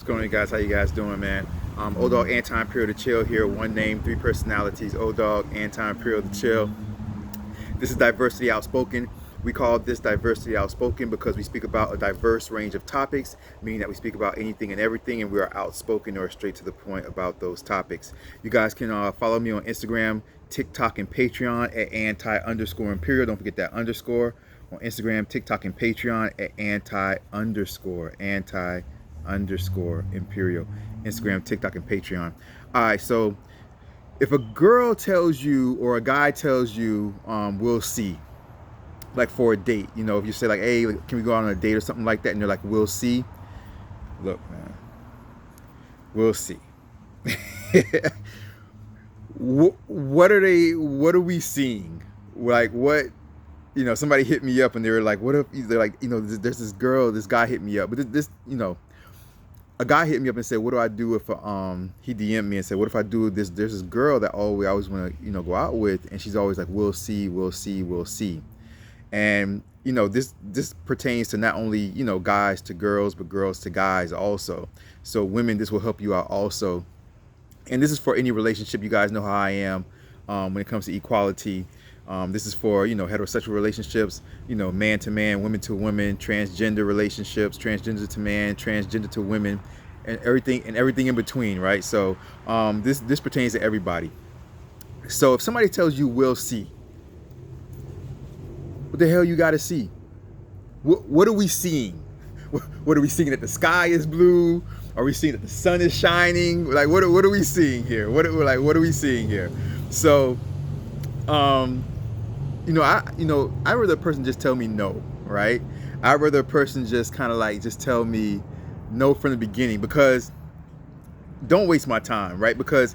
going on, you guys? How you guys doing, man? Dogg, Anti-Imperial the Chill here. One name, three personalities. Dogg, Anti-Imperial the Chill. This is Diversity Outspoken. We call this Diversity Outspoken because we speak about a diverse range of topics, meaning that we speak about anything and everything, and we are outspoken or straight to the point about those topics. You guys can follow me on Instagram, TikTok, and Patreon at anti_imperial. Don't forget that underscore. On Instagram, TikTok, and Patreon at anti_imperial. Instagram, TikTok, and Patreon. All right, so if a girl tells you or a guy tells you, we'll see, like for a date, you know, if you say like, hey, can we go out on a date or something like that, and they're like, we'll see. Look, man, we'll see. What are we seeing? Like, what? You know, somebody hit me up and they were like, what if, they're like, you know, there's this girl, this guy hit me up, but this, you know, a guy hit me up and said, what do I do if, he DM'd me and said, what if I do this, there's this girl that we always want to, you know, go out with, and she's always like, we'll see, we'll see, we'll see. And, you know, this pertains to not only, you know, guys to girls, but girls to guys also. So women, this will help you out also. And this is for any relationship. You guys know how I am when it comes to equality. This is for, you know, heterosexual relationships, you know, man to man, women to women, transgender relationships, transgender to man, transgender to women, and everything in between, right? So this pertains to everybody. So if somebody tells you we'll see, what the hell you got to see? What are we seeing? What are we seeing? That the sky is blue? Are we seeing that the sun is shining? Like, what are we seeing here? What are we seeing here? So, I'd rather a person just tell me no, right? I'd rather a person just kind of like just tell me no from the beginning, because don't waste my time, right? Because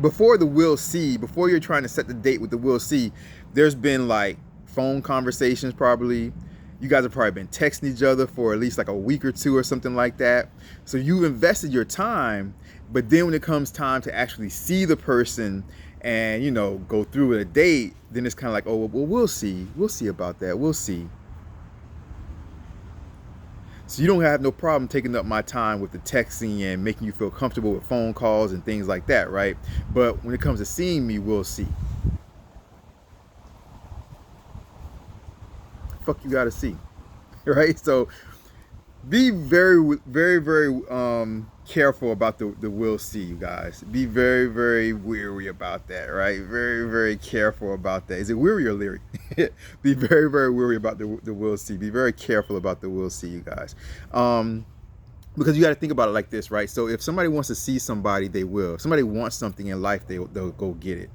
before the we'll see, before you're trying to set the date with the we'll see, there's been like phone conversations probably. You guys have probably been texting each other for at least like a week or two or something like that. So you've invested your time, but then when it comes time to actually see the person and, you know, go through with a date, then it's kind of like, oh, well, we'll see about that. We'll see. So you don't have no problem taking up my time with the texting and making you feel comfortable with phone calls and things like that, right? But when it comes to seeing me, we'll see. Fuck you gotta see, right? So be very, very, very careful about the we'll see, you guys. Be very, very weary about that, right? Very, very careful about that. Is it weary or leery? Be very, very weary about the we'll see. Be very careful about the we'll see, you guys. Because you got to think about it like this, right? So if somebody wants to see somebody, they will. If somebody wants something in life, they'll go get it.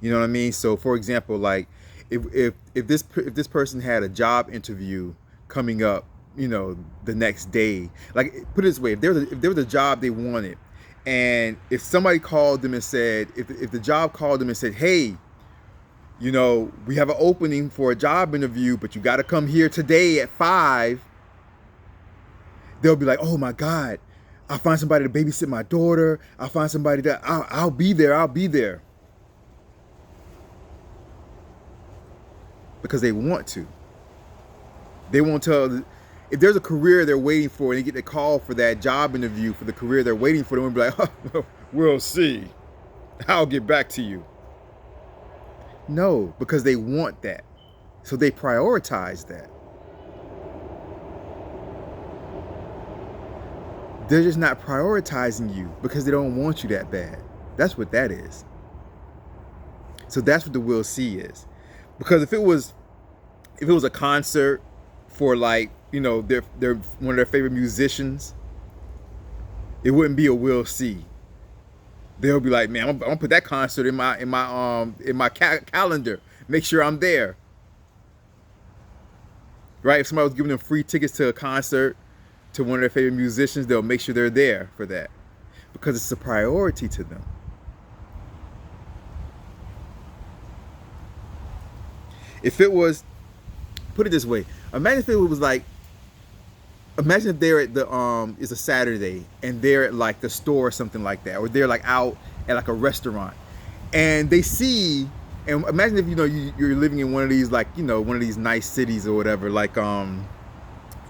You know what I mean? So for example, like if this person had a job interview coming up, you know, the next day, like, put it this way, if there was a job they wanted, and if somebody called them and said, if the job called them and said, hey, you know, we have an opening for a job interview, but you got to come here today at 5, they'll be like, oh my God, I'll find somebody to babysit my daughter. I'll find somebody that I'll be there. Because they want to. They won't tell. If there's a career they're waiting for and they get the call for that job interview for the career they're waiting for, they won't be like, oh, we'll see. I'll get back to you. No, because they want that. So they prioritize that. They're just not prioritizing you because they don't want you that bad. That's what that is. So that's what the we'll see is. Because if it was a concert for, like, you know, they're one of their favorite musicians, it wouldn't be a we'll see. They'll be like, man, I'm gonna put that concert in my calendar. Make sure I'm there. Right? If somebody was giving them free tickets to a concert to one of their favorite musicians, they'll make sure they're there for that because it's a priority to them. If it was, put it this way, imagine if it was like, imagine if they're at it's a Saturday and they're at like the store or something like that, or they're like out at like a restaurant and they see, and imagine if, you know, you're living in one of these, like, you know, one of these nice cities or whatever, like,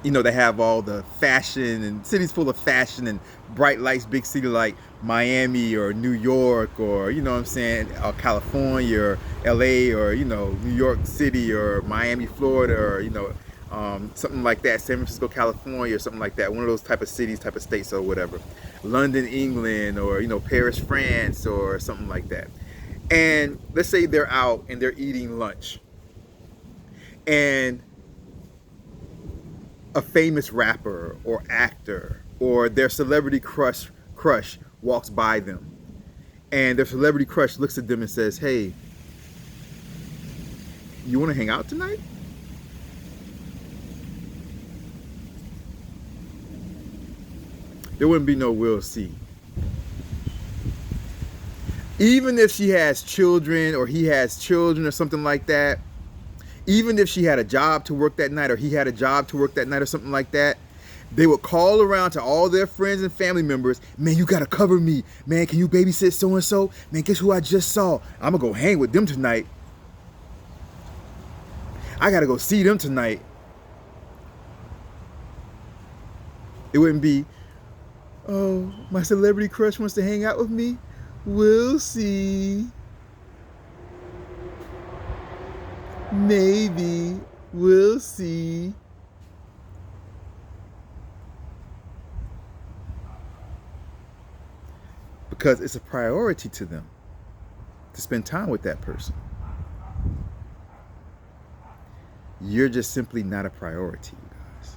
you know, they have all the fashion and cities full of fashion and bright lights, big city like Miami or New York or, you know what I'm saying, California or LA or, you know, New York City or Miami, Florida or, you know, something like that, San Francisco, California or something like that, one of those type of cities, type of states or whatever. London, England or, you know, Paris, France or something like that. And let's say they're out and they're eating lunch. And a famous rapper or actor or their celebrity crush walks by them, and their celebrity crush looks at them and says, "Hey, you want to hang out tonight?" There wouldn't be no we'll see. Even if she has children or he has children or something like that, even if she had a job to work that night or he had a job to work that night or something like that, they would call around to all their friends and family members. "Man, you got to cover me. Man, can you babysit so-and-so? Man, guess who I just saw? I'm going to go hang with them tonight. I got to go see them tonight." It wouldn't be, "Oh, my celebrity crush wants to hang out with me. We'll see. Maybe. We'll see." Because it's a priority to them to spend time with that person. You're just simply not a priority, you guys.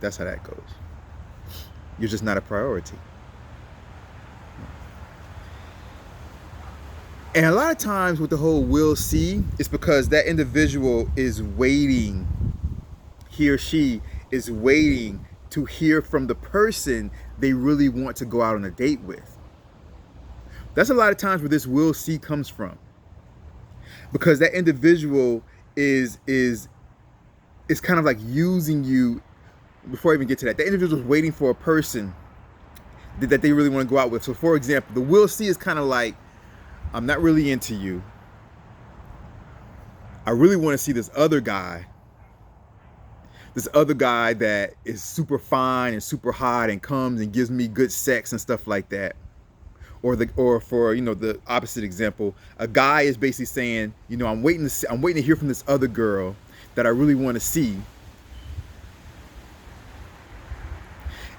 That's how that goes. You're just not a priority. And a lot of times with the whole "we'll see," it's because that individual is waiting, he or she is waiting to hear from the person they really want to go out on a date with. That's a lot of times where this "we'll see" comes from. Because that individual is kind of like using you. Before I even get to that, the individual is waiting for a person that they really want to go out with. So for example, the "we'll see" is kind of like, "I'm not really into you. I really want to see this other guy that is super fine and super hot and comes and gives me good sex and stuff like that." Or for, you know, the opposite example, a guy is basically saying, you know, I'm waiting to hear from this other girl that I really want to see.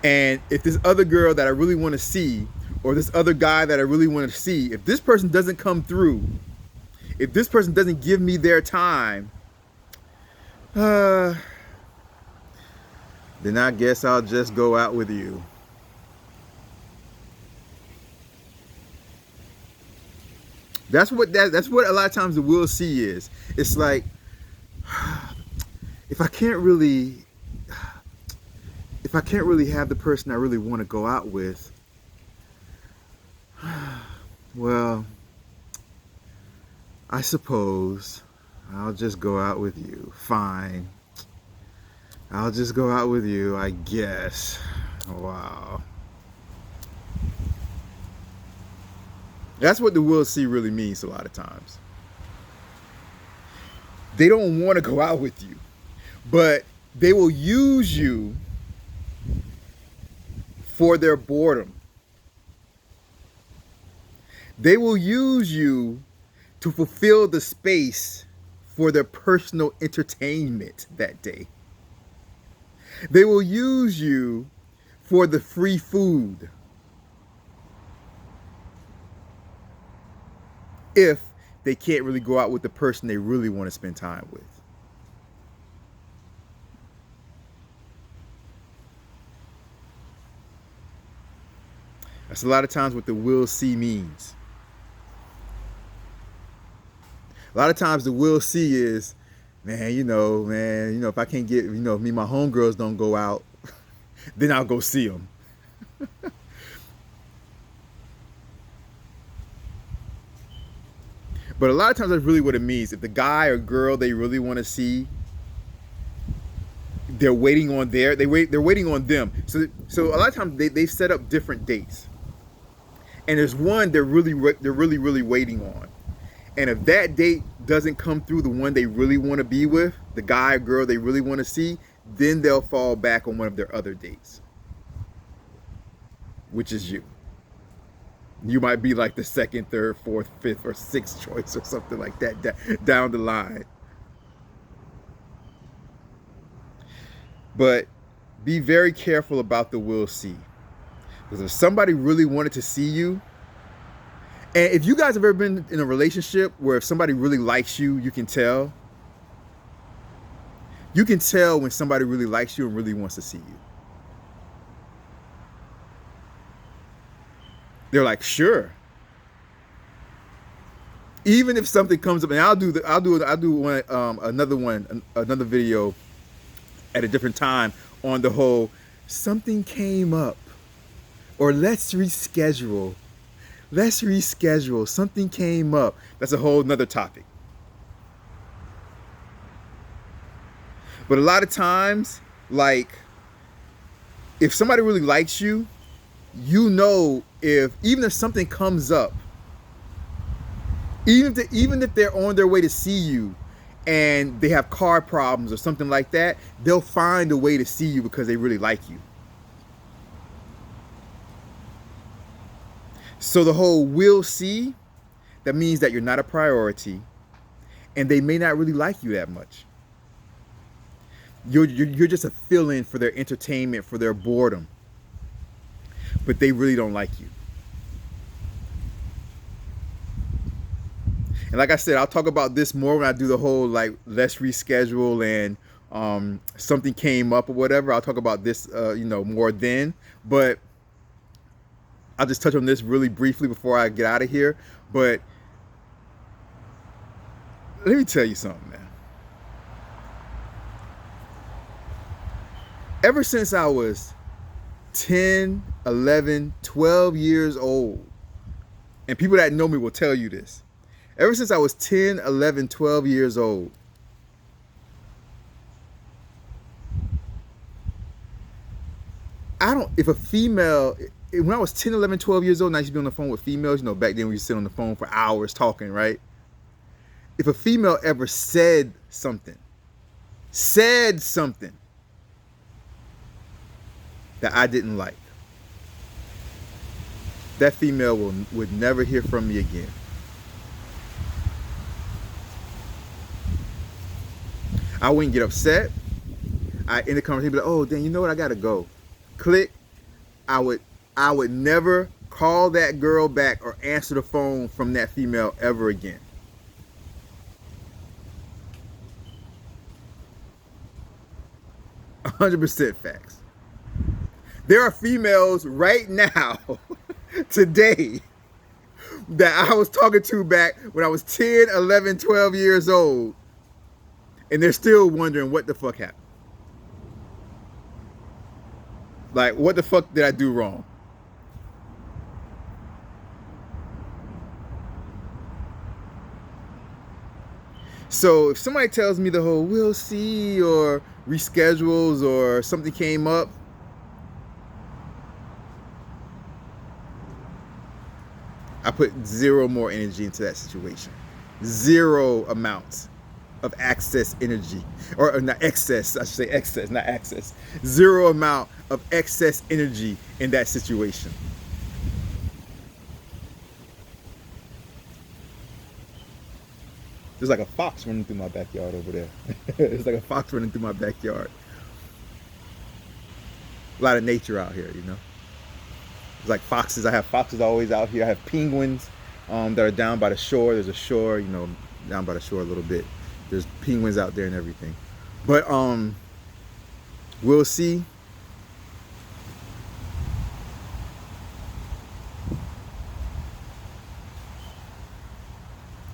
And if this other girl that I really want to see, or this other guy that I really want to see, if this person doesn't come through, if this person doesn't give me their time, then I guess I'll just go out with you. That's what a lot of times the "we'll see" is. It's like, if I can't really have the person I really want to go out with, well, I suppose I'll just go out with you. Fine. I'll just go out with you, I guess. Wow. That's what the "we'll see" really means a lot of times. They don't want to go out with you, but they will use you for their boredom. They will use you to fulfill the space for their personal entertainment that day. They will use you for the free food, if they can't really go out with the person they really want to spend time with. That's a lot of times what the "we'll see" means. A lot of times the "we'll see" is, man, if I can't get, if me and my homegirls don't go out, then I'll go see them. But a lot of times that's really what it means. If the guy or girl they really want to see, they're waiting on they're waiting on them. So a lot of times they set up different dates. And there's one they're really waiting on. And if that date doesn't come through, the one they really want to be with, the guy or girl they really want to see, then they'll fall back on one of their other dates, which is you. You might be like the second, third, fourth, fifth, or sixth choice or something like that down the line. But be very careful about the will see. Because if somebody really wanted to see you, and if you guys have ever been in a relationship where if somebody really likes you, you can tell. You can tell when somebody really likes you and really wants to see you. They're like, sure. Even if something comes up, and I'll do one, another video at a different time on the whole something came up, or let's reschedule, something came up. That's a whole nother topic. But a lot of times, like, if somebody really likes you, you know, even if something comes up, even if they're on their way to see you and they have car problems or something like that, they'll find a way to see you because they really like you. So the whole will see, that means that you're not a priority and they may not really like you that much. You're just a fill-in for their entertainment, for their boredom. But they really don't like you. And like I said, I'll talk about this more when I do the whole, like, let's reschedule and something came up or whatever. I'll talk about this, more then. But I'll just touch on this really briefly before I get out of here. But let me tell you something, man. Ever since I was 10, 11, 12 years old, and people that know me will tell you this, ever since I was 10, 11, 12 years old, if a female, when I was 10, 11, 12 years old, and I used to be on the phone with females, back then we used to sit on the phone for hours talking, right? If a female ever said something that I didn't like, that female would never hear from me again. I wouldn't get upset. I end the conversation, be like, oh, dang, you know what? I gotta go. Click. I would never call that girl back or answer the phone from that female ever again. 100% facts. There are females right now, today, that I was talking to back when I was 10, 11, 12 years old, and they're still wondering what the fuck happened. Like, what the fuck did I do wrong? So if somebody tells me the whole we'll see or reschedules or something came up, I put zero more energy into that situation. Zero amounts of excess energy. Or not excess, I should say excess, not access. Zero amount of excess energy in that situation. There's like a fox running through my backyard over there. There's like a fox running through my backyard. A lot of nature out here, It's like foxes. I have foxes always out here. I have penguins that are down by the shore. There's a shore, down by the shore a little bit. There's penguins out there and everything. But we'll see.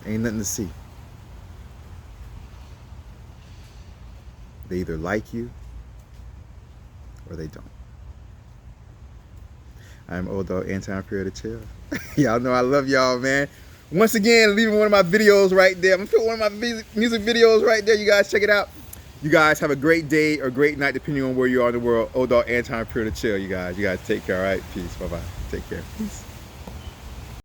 Ain't nothing to see. They either like you or they don't. I'm Old Dog, Anti-Imperial to chill. Y'all know I love y'all, man. Once again, leaving one of my videos right there. I'm gonna put one of my music videos right there. You guys check it out. You guys have a great day or great night, depending on where you are in the world. Old Dog, Anti-Imperial to chill, you guys. You guys take care, all right? Peace. Bye-bye. Take care. Peace.